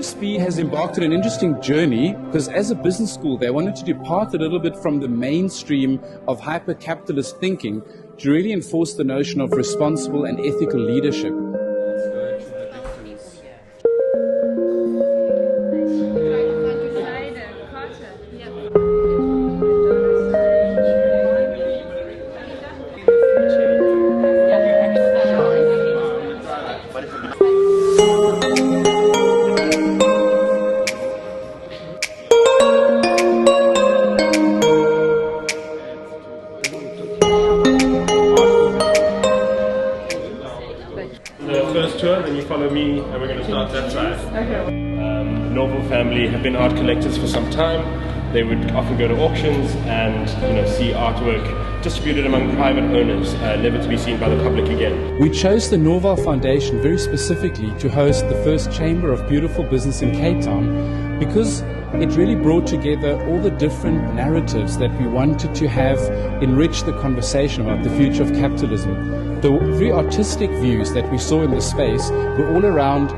USB has embarked on an interesting journey because as a business school, they wanted to depart a little bit from the mainstream of hyper-capitalist thinking to really enforce the notion of responsible and ethical leadership. The first tour, then you follow me, and we're going to start that side. Okay. The Norval family have been art collectors for some time. They would often go to auctions and see artwork distributed among private owners, never to be seen by the public again. We chose the Norval Foundation very specifically to host the first Chamber of Beautiful Business in Cape Town because it really brought together all the different narratives that we wanted to have enrich the conversation about the future of capitalism. The very artistic views that we saw in the space were all around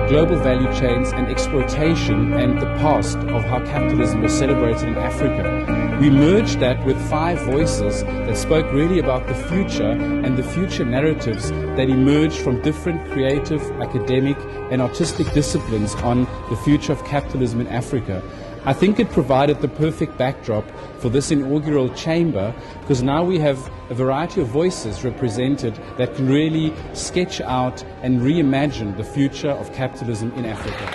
global value chains and exploitation and the past of how capitalism was celebrated in Africa. We merged that with 5 voices that spoke really about the future and the future narratives that emerged from different creative, academic and artistic disciplines on the future of capitalism in Africa. I think it provided the perfect backdrop for this inaugural chamber because now we have a variety of voices represented that can really sketch out and reimagine the future of capitalism in Africa.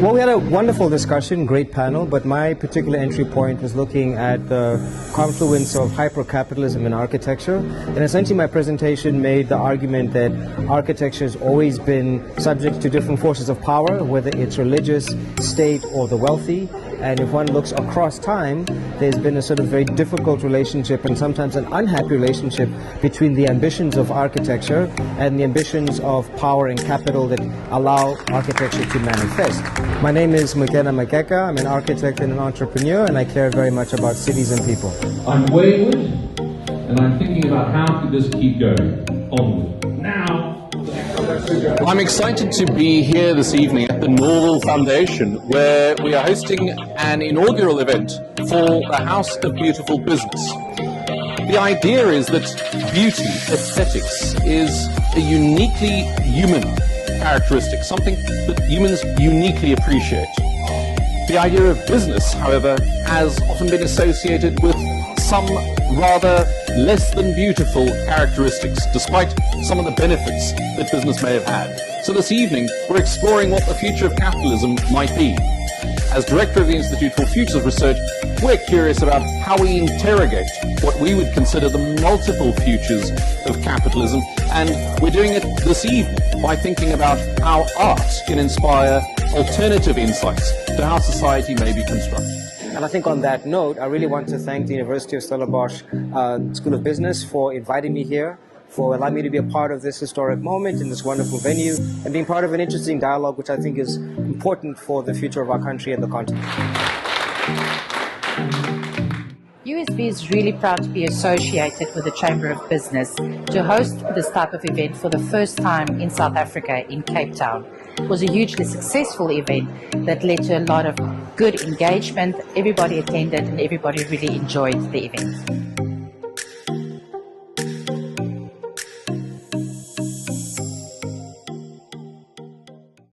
Well, we had a wonderful discussion, great panel, but my particular entry point was looking at the confluence of hyper-capitalism and architecture. And essentially my presentation made the argument that architecture has always been subject to different forces of power, whether it's religious, state, or the wealthy. And if one looks across time, there's been a sort of very difficult relationship and sometimes an unhappy relationship between the ambitions of architecture and the ambitions of power and capital that allow architecture to manifest. My name is Mukena Makeka. I'm an architect and an entrepreneur, and I care very much about cities and people. I'm wayward, and I'm thinking about how could this keep going onward. Now, I'm excited to be here this evening at the Norval Foundation, where we are hosting an inaugural event for the House of Beautiful Business. The idea is that beauty, aesthetics, is a uniquely human characteristic, something that humans uniquely appreciate. The idea of business, however, has often been associated with some rather less than beautiful characteristics, despite some of the benefits that business may have had. So this evening, we're exploring what the future of capitalism might be. As Director of the Institute for Futures Research, we're curious about how we interrogate what we would consider the multiple futures of capitalism, and we're doing it this evening by thinking about how art can inspire alternative insights to how society may be constructed. And I think on that note, I really want to thank the University of Stellenbosch School of Business for inviting me here, for allowing me to be a part of this historic moment in this wonderful venue, and being part of an interesting dialogue which I think is important for the future of our country and the continent. USB is really proud to be associated with the Chamber of Business to host this type of event for the first time in South Africa, in Cape Town. It was a hugely successful event that led to a lot of good engagement. Everybody attended and everybody really enjoyed the event.